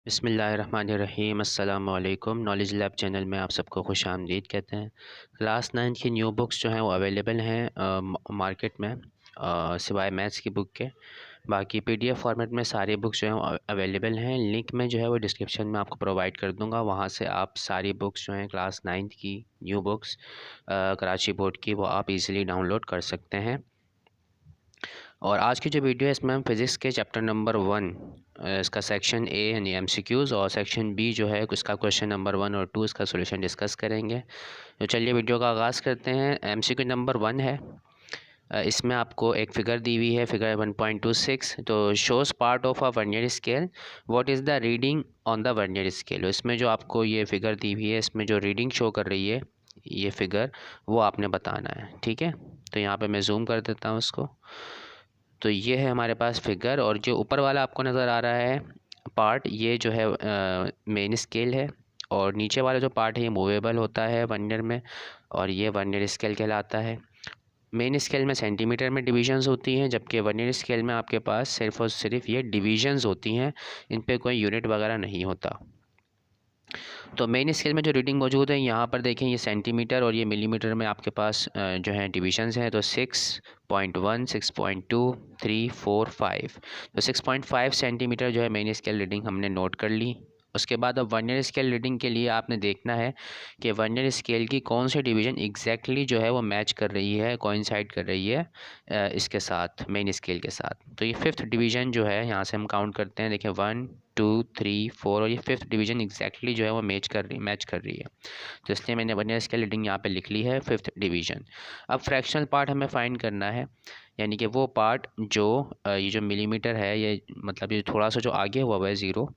बिस्मिल्लाहिर्रहमानिर्रहीम अस्सलाम वालेकुम। नॉलेज लैब चैनल में आप सबको खुश आमदीद कहते हैं। क्लास 9 की न्यू बुक्स जो हैं वो अवेलेबल हैं मार्केट में, सिवाय मैथ्स की बुक के। बाकी पीडीएफ फॉर्मेट में सारी बुक्स जो हैं वो अवेलेबल हैं। लिंक में जो है वो डिस्क्रिप्शन में आपको प्रोवाइड कर दूंगा, वहाँ से आप सारी बुक्स जो हैं क्लास 9 की न्यू बुक्स कराची बोर्ड की वो आप इजीली डाउनलोड कर सकते हैं। और आज की जो वीडियो है इसमें हम फिज़िक्स के चैप्टर नंबर 1 इसका सेक्शन ए यानी एमसीक्यूज़ और सेक्शन बी जो है उसका क्वेश्चन नंबर 1 और 2 इसका सॉल्यूशन डिस्कस करेंगे। तो चलिए वीडियो का आगाज़ करते हैं। एमसीक्यू नंबर 1 है, इसमें आपको एक फ़िगर दी हुई है, फिगर 1.26। तो shows part of a vernier scale, what is the reading on the vernier scale. इसमें जो आपको ये फ़िगर दी हुई है, इसमें जो रीडिंग शो कर रही है ये फ़िगर, वो आपने बताना है। ठीक है, तो यहाँ पे मैं जूम कर देता हूँ इसको। तो ये है हमारे पास फिगर, और जो ऊपर वाला आपको नज़र आ रहा है पार्ट, ये जो है मेन स्केल है, और नीचे वाला जो पार्ट है ये मूवेबल होता है वर्नियर में, और ये वर्नियर स्केल कहलाता है। मेन स्केल में सेंटीमीटर में डिविजन्स होती हैं, जबकि वर्नियर स्केल में आपके पास सिर्फ़ और सिर्फ ये डिविजन्स होती हैं, इन पे कोई यूनिट वगैरह नहीं होता। तो मेन स्केल में जो रीडिंग मौजूद है यहाँ पर देखें, ये सेंटीमीटर और ये मिलीमीटर में आपके पास जो है डिविजन्स हैं। तो 6.1, 6.2, 3, 4, 5। तो 6.5 सेंटीमीटर जो है मेन स्केल रीडिंग हमने नोट कर ली। उसके बाद अब वर्नियर स्केल रीडिंग के लिए आपने देखना है कि वर्नियर स्केल की कौन सी डिवीज़न एग्जैक्टली जो है वो मैच कर रही है, कोइंसाइड कर रही है इसके साथ, मेन स्केल के साथ। तो ये 5th डिवीज़न जो है, यहाँ से हम काउंट करते हैं, देखिए 1, 2, 3, 4, और ये 5th डिवीज़न एग्जैक्टली जो है वो मैच कर रही है। तो इसलिए मैंने वर्नियर स्केल रीडिंग यहाँ पे लिख ली है 5th डिवीज़न। अब फ्रैक्शनल पार्ट हमें फाइंड करना है, यानी कि वो पार्ट जो ये जो मिलीमीटर है, ये मतलब ये थोड़ा सा जो आगे हुआ है 0,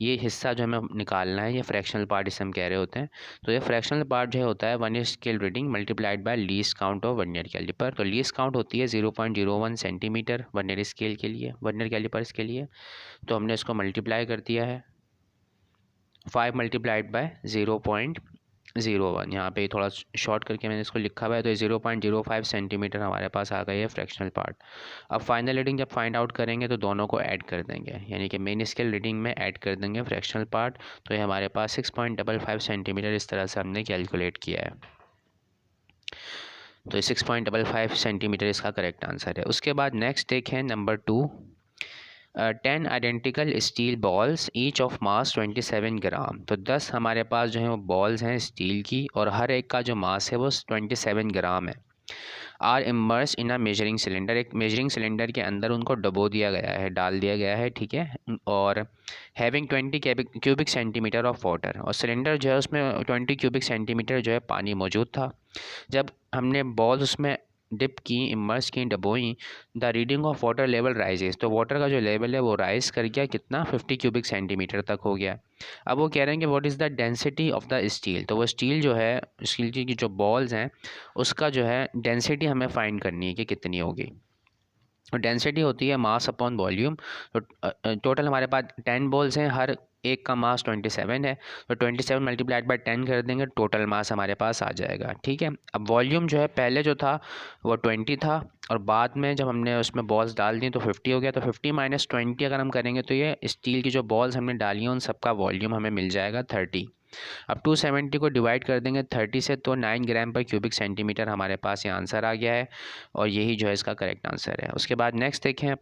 ये हिस्सा जो हमें निकालना है, ये फ्रैक्शनल पार्ट इसे हम कह रहे होते हैं। तो ये फ्रैक्शनल पार्ट जो है होता है vernier scale reading multiplied by least count of vernier calliper. तो लीस्ट काउंट होती है 0.01 सेंटीमीटर वर्नियर स्केल के लिए, वर्नियर कैलिपर्स के लिए। तो हमने इसको मल्टीप्लाई कर दिया है, 5 मल्टीप्लाइड बाय 0.01। यहाँ पे थोड़ा शॉर्ट करके मैंने इसको लिखा हुआ है। तो 0.05 सेंटीमीटर हमारे पास आ गई है फ्रैक्शनल पार्ट। अब फाइनल रीडिंग जब फाइंड आउट करेंगे तो दोनों को ऐड कर देंगे, यानी कि मेन स्केल रीडिंग में ऐड कर देंगे फ्रैक्शनल पार्ट। तो ये हमारे पास 6.55 सेंटीमीटर इस तरह से हमने कैलकुलेट किया है। तो 6.55 सेंटीमीटर इसका करेक्ट आंसर है। उसके बाद नेक्स्ट देखें number 2, 10 identical steel balls each of mass 27 ग्राम। तो 10 हमारे पास जो है वो बॉल्स हैं स्टील की, और हर एक का जो मास है वो 27 ग्राम है। Are immerse in a measuring cylinder, एक मेजरिंग सिलेंडर के अंदर उनको डबो दिया गया है, डाल दिया गया है। ठीक है, और having 20 cubic centimetre of water, और सिलेंडर जो है उसमें 20 क्यूबिक सेंटीमीटर जो है पानी मौजूद था। जब हमने बॉल्स उसमें डिप की, इमर्स की, Dabhoi, the reading of water level rises, तो वाटर का जो लेवल है वो राइज कर गया, कितना, 50 क्यूबिक सेंटीमीटर तक हो गया। अब वो कह रहे हैं कि what is the density of the steel. तो वो स्टील जो है, स्टील की जो बॉल्स हैं उसका जो है डेंसिटी हमें फाइंड करनी है कि कितनी होगी। और डेंसिटी होती है मास अपॉन वॉल्यूम। तो टोटल हमारे पास 10 बॉल्स हैं, हर एक का मास 27 है। तो 27 मल्टीप्लाइड बाय 10 कर देंगे, टोटल मास हमारे पास आ जाएगा। ठीक है, अब वॉल्यूम जो है पहले जो था वो 20 था, और बाद में जब हमने उसमें बॉल्स डाल दी तो 50 हो गया। तो 50 माइनस 20 अगर हम करेंगे तो ये स्टील की जो बॉल्स हमने डाली हैं उन सबका वॉल्यूम हमें मिल जाएगा 30। अब 270 को डिवाइड कर देंगे 30 से, तो 9 ग्राम पर क्यूबिक सेंटीमीटर हमारे पास ये आंसर आ गया है, और यही जो है इसका करेक्ट आंसर है। उसके बाद नेक्स्ट देखें,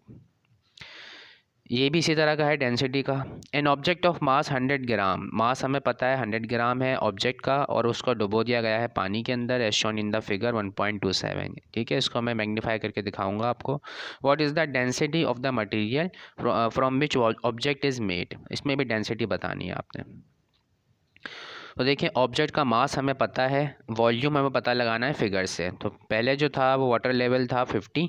ये भी इसी तरह का है डेंसिटी का। एन ऑब्जेक्ट ऑफ मास 100 ग्राम, मास हमें पता है 100 ग्राम है ऑब्जेक्ट का, और उसको डुबो दिया गया है पानी के अंदर, as shown in the figure 1.27। ठीक है, इसको मैं मैग्नीफाई करके दिखाऊंगा आपको। What is the density of the material from which object is made, इसमें भी डेंसिटी बतानी है आपने। तो देखिए, ऑब्जेक्ट का मास हमें पता है, वॉल्यूम हमें पता लगाना है फिगर से। तो पहले जो था वो वाटर लेवल था 50,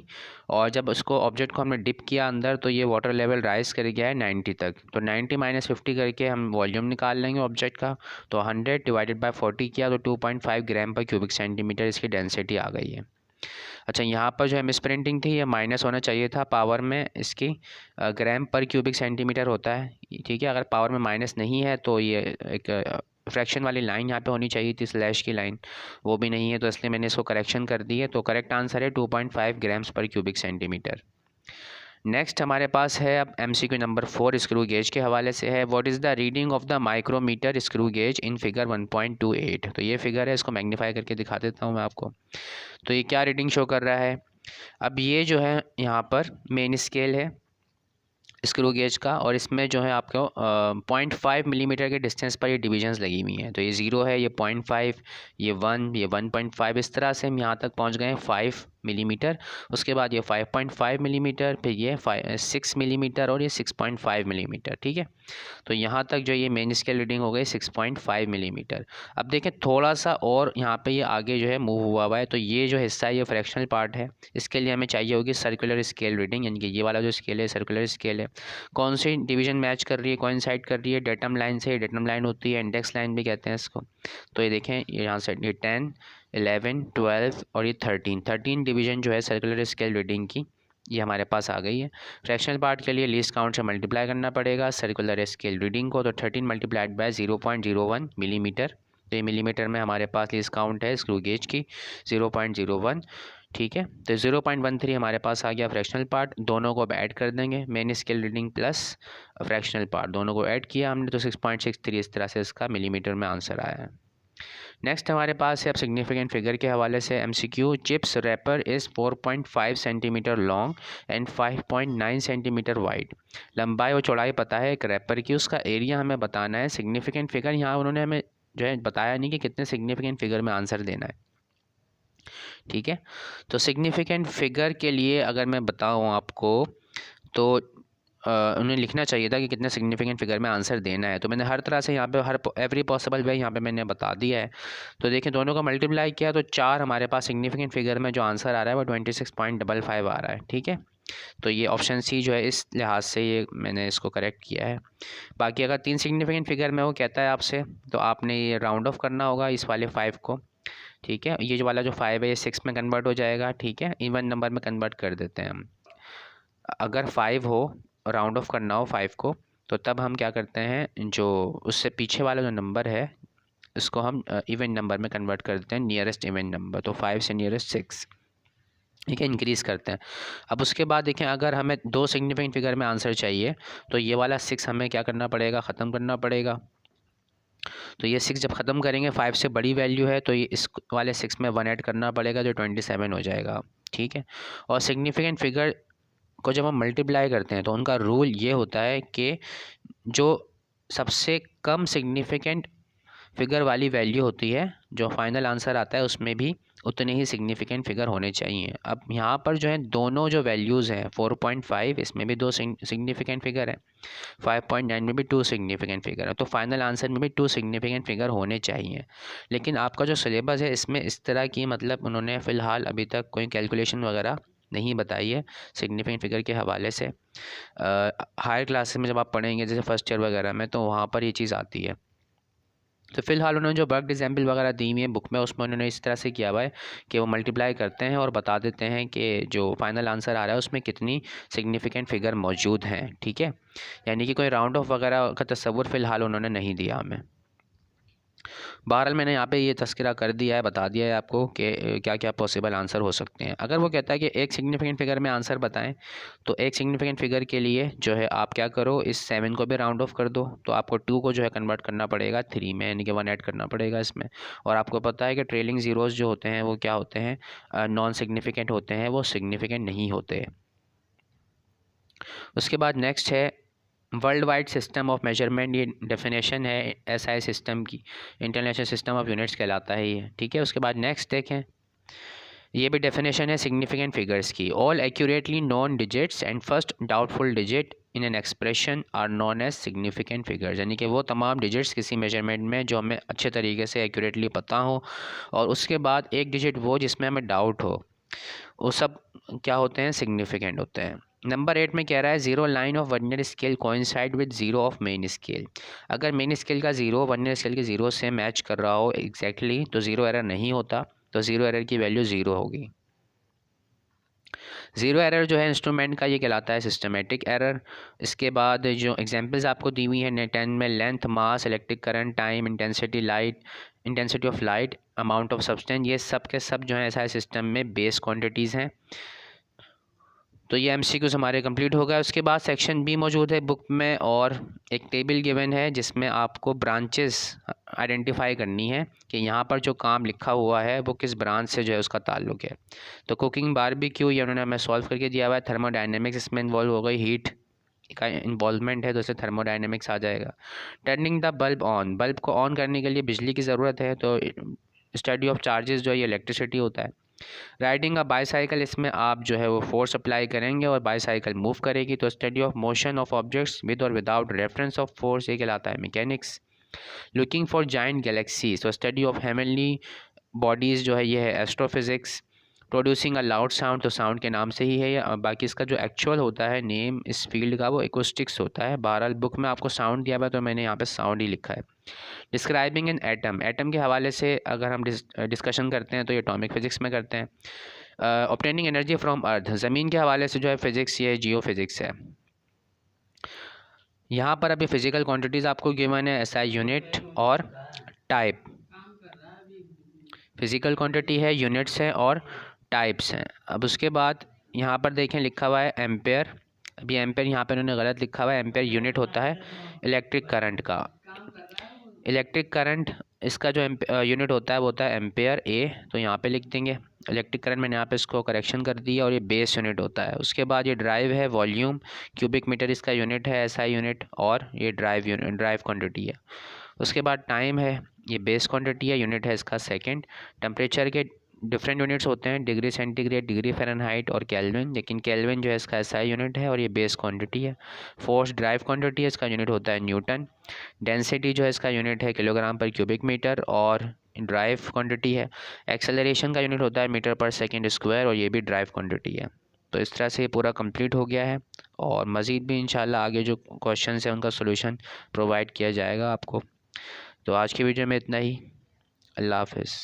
और जब उसको ऑब्जेक्ट को हमने डिप किया अंदर तो ये वाटर लेवल राइज कर गया है 90 तक। तो 90 माइनस 50 करके हम वॉल्यूम निकाल लेंगे ऑब्जेक्ट का। तो 100 डिवाइडेड बाय 40 किया तो 2.5 ग्राम पर क्यूबिक सेंटीमीटर इसकी डेंसिटी आ गई है। अच्छा, यहाँ पर जो है मिस प्रिंटिंग थी, ये माइनस होना चाहिए था, पावर में इसकी ग्राम पर क्यूबिक सेंटीमीटर होता है। ठीक है, अगर पावर में माइनस नहीं है तो ये एक फ्रैक्शन वाली लाइन यहाँ पे होनी चाहिए थी, स्लैश की लाइन, वो भी नहीं है, तो इसलिए मैंने इसको करेक्शन कर दी है। तो करेक्ट आंसर है 2.5 ग्राम्स पर क्यूबिक सेंटीमीटर। नेक्स्ट हमारे पास है अब MCQ नंबर 4 स्क्रू गेज के हवाले से है। What is the reading of the micrometer screw gauge in figure 1.28। तो ये फिगर है, इसको मैग्नीफाई करके दिखा देता हूँ मैं आपको। तो ये क्या रीडिंग शो कर रहा है? अब ये जो है यहाँ पर मेन स्केल है स्क्रू गेज का, और इसमें जो है आपको 0.5 मिलीमीटर के डिस्टेंस पर ये डिविजन्स लगी हुई हैं। तो ये 0 है, ये 0.5, ये 1, ये 1.5, इस तरह से हम यहाँ तक पहुँच गए हैं 5 मिलीमीटर। उसके बाद ये 5.5 मिलीमीटर, फिर ये 6 मिलीमीटर और ये 6.5 मिलीमीटर। ठीक है, तो यहाँ तक जो ये मेन स्केल रीडिंग हो गई 6.5 मिलीमीटर। अब देखें थोड़ा सा और यहाँ पे ये आगे जो है मूव हुआ है, तो ये जो हिस्सा है ये फ्रैक्शनल पार्ट है। इसके लिए हमें चाहिए होगी सर्कुलर स्केल रीडिंग, यानी कि ये वाला जो स्केल है सर्कुलर स्केल है। कौन सी डिवीजन मैच कर रही है, कोइंसाइड कर रही है? डेटम लाइन से। डेटम लाइन होती है, इंडेक्स लाइन भी कहते हैं इसको। तो ये देखें यहाँ से ये 10, 11, 12 और ये 13 डिवीजन जो है सर्कुलर स्केल रीडिंग की ये हमारे पास आ गई है। फ्रैक्शनल पार्ट के लिए लीस्ट काउंट से मल्टीप्लाई करना पड़ेगा सर्कुलर स्केल रीडिंग को। तो 13 मल्टीप्लाइड बाय 0.01 मिलीमीटर। तो ये मिलीमीटर में हमारे पास लीस्ट काउंट है स्क्रू गेज की 0.01। ठीक है, तो 0.13 हमारे पास आ गया फ्रैक्शनल पार्ट। दोनों को अब ऐड कर देंगे, main scale reading plus fractional part, दोनों को ऐड किया हमने तो 6.63 इस तरह से इसका मिलीमीटर में आंसर आया है। नेक्स्ट हमारे पास है अब सिग्निफिकेंट फिगर के हवाले से MCQ। Chips wrapper is 4.5 centimetre long and 5.9 centimetre wide. लंबाई और चौड़ाई पता है एक रैपर की, उसका एरिया हमें बताना है। सिग्निफिकेंट फिगर यहाँ उन्होंने हमें जो है बताया नहीं कि कितने सिग्निफिकेंट फिगर में आंसर देना है। ठीक है, तो सिग्निफिकेंट फिगर के लिए अगर मैं बताऊँ आपको तो उन्हें लिखना चाहिए था कि कितने सिग्निफिकेंट फिगर में आंसर देना है। तो मैंने हर तरह से यहाँ पे हर एवरी पॉसिबल वे यहाँ पे मैंने बता दिया है। तो देखिए दोनों को मल्टीप्लाई किया तो 4 हमारे पास सिग्निफिकेंट फिगर में जो आंसर आ रहा है वो 26.55 आ रहा है। ठीक है, तो ये ऑप्शन सी जो है इस लिहाज से ये मैंने इसको करेक्ट किया है। बाकी अगर 3 सिग्निफिकेंट फिगर में वो कहता है आपसे तो आपने ये राउंड ऑफ करना होगा इस वाले 5 को। ठीक है, ये जो वाला जो 5 है ये 6 में कन्वर्ट हो जाएगा। ठीक है, इवन नंबर में कन्वर्ट कर देते हैं हम। अगर 5 हो, राउंड ऑफ करना हो 5 को, तो तब हम क्या करते हैं, जो उससे पीछे वाला जो नंबर है इसको हम इवन नंबर में कन्वर्ट कर देते हैं, नियरेस्ट इवन नंबर। तो 5 से नियरेस्ट 6, ठीक है, इंक्रीज़ करते हैं। अब उसके बाद देखें अगर हमें 2 सिग्निफिकेंट फिगर में आंसर चाहिए तो ये वाला 6 हमें क्या करना पड़ेगा, ख़त्म करना पड़ेगा। तो ये 6 जब ख़त्म करेंगे 5 से बड़ी वैल्यू है तो ये इस वाले 6 में 1 ऐड करना पड़ेगा जो 27 हो जाएगा। ठीक है, और सिग्निफिकेंट फिगर को जब हम मल्टीप्लाई करते हैं तो उनका रूल ये होता है कि जो सबसे कम सिग्निफिकेंट फिगर वाली वैल्यू होती है जो फाइनल आंसर आता है उसमें भी उतने ही सिग्निफिकेंट फिगर होने चाहिए। अब यहाँ पर जो है दोनों जो वैल्यूज़ हैं 4.5 इसमें भी 2 सिग्निफिकेंट फिगर है, 5.9 में भी 2 सिग्निफिकेंट फिगर है, तो फाइनल आंसर में भी 2 सिग्निफिकेंट फिगर होने चाहिए। लेकिन आपका जो सिलेबस है इसमें इस तरह की मतलब उन्होंने फ़िलहाल अभी तक कोई कैलकुलेशन वगैरह नहीं बताई है सिग्निफिकेंट फिगर के हवाले से। हायर क्लासेस में जब आप पढ़ेंगे जैसे फर्स्ट ईयर वगैरह में तो वहाँ पर ये चीज़ आती है। तो फ़िलहाल उन्होंने जो वर्क एग्जाम्पल वगैरह दी हुई है बुक में उसमें उन्होंने इस तरह से किया हुआ है कि वो मल्टीप्लाई करते हैं और बता देते हैं कि जो फाइनल आंसर आ रहा है उसमें कितनी सिग्निफिकेंट फिगर मौजूद हैं। ठीक है, यानी कि कोई राउंड ऑफ वगैरह का तस्वुर फ़िलहाल उन्होंने नहीं दिया हमें। बहरहाल मैंने यहाँ पे ये तस्करा कर दिया है, बता दिया है आपको कि क्या क्या पॉसिबल आंसर हो सकते हैं। अगर वो कहता है कि एक सिग्निफिकेंट फिगर में आंसर बताएं तो एक सिग्निफिकेंट फिगर के लिए जो है आप क्या करो, इस 7 को भी राउंड ऑफ कर दो तो आपको 2 को जो है कन्वर्ट करना पड़ेगा 3 में, यानी कि 1 ऐड करना पड़ेगा इसमें। और आपको पता है कि ट्रेलिंग ज़ीरोज़ जो होते हैं वो क्या होते हैं, नॉन सिग्निफिकेंट होते हैं, वो सिग्निफिकेंट नहीं होते। उसके बाद नेक्स्ट है world wide system of measurement. ये डेफिनेशन है SI सिस्टम की, इंटरनेशनल सिस्टम ऑफ यूनिट्स कहलाता है ये। ठीक है, उसके बाद नेक्स्ट देखें, ये भी डेफिनेशन है सिग्निफिकेंट फिगर्स की। All accurately known digits and first doubtful digit in an expression are known as significant figures, यानी कि वो तमाम डिजिट्स किसी मेजरमेंट में जो हमें अच्छे तरीके से एक्यूरेटली पता हो और उसके बाद एक डिजिट वो जिसमें हमें डाउट हो, वो सब क्या होते हैं, सिग्निफिकेंट होते हैं। नंबर 8 में कह रहा है 0 line of vernier scale coincide with 0 of main scale. अगर मेन स्केल का 0 वर्नियर स्केल के 0 से मैच कर रहा हो एग्जैक्टली तो 0 एरर नहीं होता, तो 0 एरर की वैल्यू 0 होगी। 0 एरर जो है इंस्ट्रूमेंट का ये कहलाता है सिस्टमेटिक एरर। इसके बाद जो एग्जांपल्स आपको दी हुई हैं 10 में length, mass, electric current, time, intensity of light, amount of substance, ये सब के सब जो है ऐसा सिस्टम में बेस क्वांटिटीज़ हैं। तो ये MCQs हमारे कंप्लीट हो गए। उसके बाद सेक्शन बी मौजूद है बुक में और एक टेबल गिवन है जिसमें आपको ब्रांचेस आइडेंटिफाई करनी है कि यहाँ पर जो काम लिखा हुआ है वो किस ब्रांच से जो है उसका ताल्लुक है। तो कुकिंग बारबेक्यू ये उन्होंने हमें सॉल्व करके दिया हुआ है। थर्मोडायनेमिक्स इसमें इन्वॉल्व हो गई, हीट का इन्वॉल्वमेंट है तो इससे थर्मोडायनेमिक्स आ जाएगा। Turning the bulb on, bulb को ऑन करने के लिए बिजली की ज़रूरत है तो स्टडी ऑफ चार्जेस जो है ये इलेक्ट्रिसिटी होता है। राइडिंग अ बाईसाइकिल, इसमें आप जो है वो फोर्स अप्लाई करेंगे और बाईसाइकिल मूव करेगी। तो study of motion of objects with और विदाउट रेफरेंस ऑफ फोर्स ये कहलाता है mechanics. Looking for giant galaxies, तो स्टडी ऑफ हेवनली बॉडीज़ जो है ये है astrophysics. Producing a loud sound, तो साउंड के नाम से ही है, या बाकी इसका जो एक्चुअल होता है नेम इस फील्ड का वो एक्ूस्टिक्स होता है। बहरहाल बुक में आपको साउंड दिया हुआ है तो मैंने यहाँ पे साउंड ही लिखा है। डिस्क्राइबिंग एन एटम, एटम के हवाले से अगर हम डिस्कशन करते हैं तो ये एटॉमिक फिजिक्स में करते हैं। ऑब्टेनिंग एनर्जी फ्रॉम अर्थ, ज़मीन के हवाले से जो है फिजिक्स ये जियो फिजिक्स है। यहाँ पर अभी फिजिकल क्वांटिटीज़ आपको गिवन है SI यूनिट और टाइप। फिजिकल क्वांटिटी है, यूनिट्स हैं और टाइप्स हैं। अब उसके बाद यहाँ पर देखें लिखा हुआ है एम्पेयर। अभी एम्पेयर यहाँ पर उन्होंने गलत लिखा हुआ है, एम्पेयर यूनिट होता है इलेक्ट्रिक करंट का। इलेक्ट्रिक करंट इसका जो यूनिट होता है वो होता है एम्पेयर A, तो यहाँ पे लिख देंगे इलेक्ट्रिक करंट। मैंने यहाँ पे इसको करेक्शन कर दिया और ये बेस यूनिट होता है। उसके बाद ये ड्राइव है, वॉल्यूम क्यूबिक मीटर इसका यूनिट है, SI यूनिट, और ये ड्राइव क्वांटिटी है। उसके बाद टाइम है, ये बेस क्वांटिटी है, यूनिट है इसका सेकंड। टेम्परेचर के डिफरेंट यूनिट्स होते हैं, डिग्री सेंटीग्रेड, डिग्री फ़ारेनहाइट और केल्विन, लेकिन केल्विन जो है इसका SI यूनिट है और ये बेस क्वांटिटी है। फोर्स ड्राइव क्वांटिटी है, इसका यूनिट होता है न्यूटन। डेंसिटी जो है इसका यूनिट है किलोग्राम पर क्यूबिक मीटर और ड्राइव क्वांटिटी है। एक्सेलरेशन का यूनिट होता है मीटर पर सेकेंड स्क्वायर और ये भी ड्राइव क्वांटिटी है। तो इस तरह से ये पूरा कंप्लीट हो गया है और मज़ीद भी इंशाल्लाह आगे जो क्वेश्चन है उनका सोल्यूशन प्रोवाइड किया जाएगा आपको। तो आज की वीडियो में इतना ही। अल्लाह हाफ़िज़।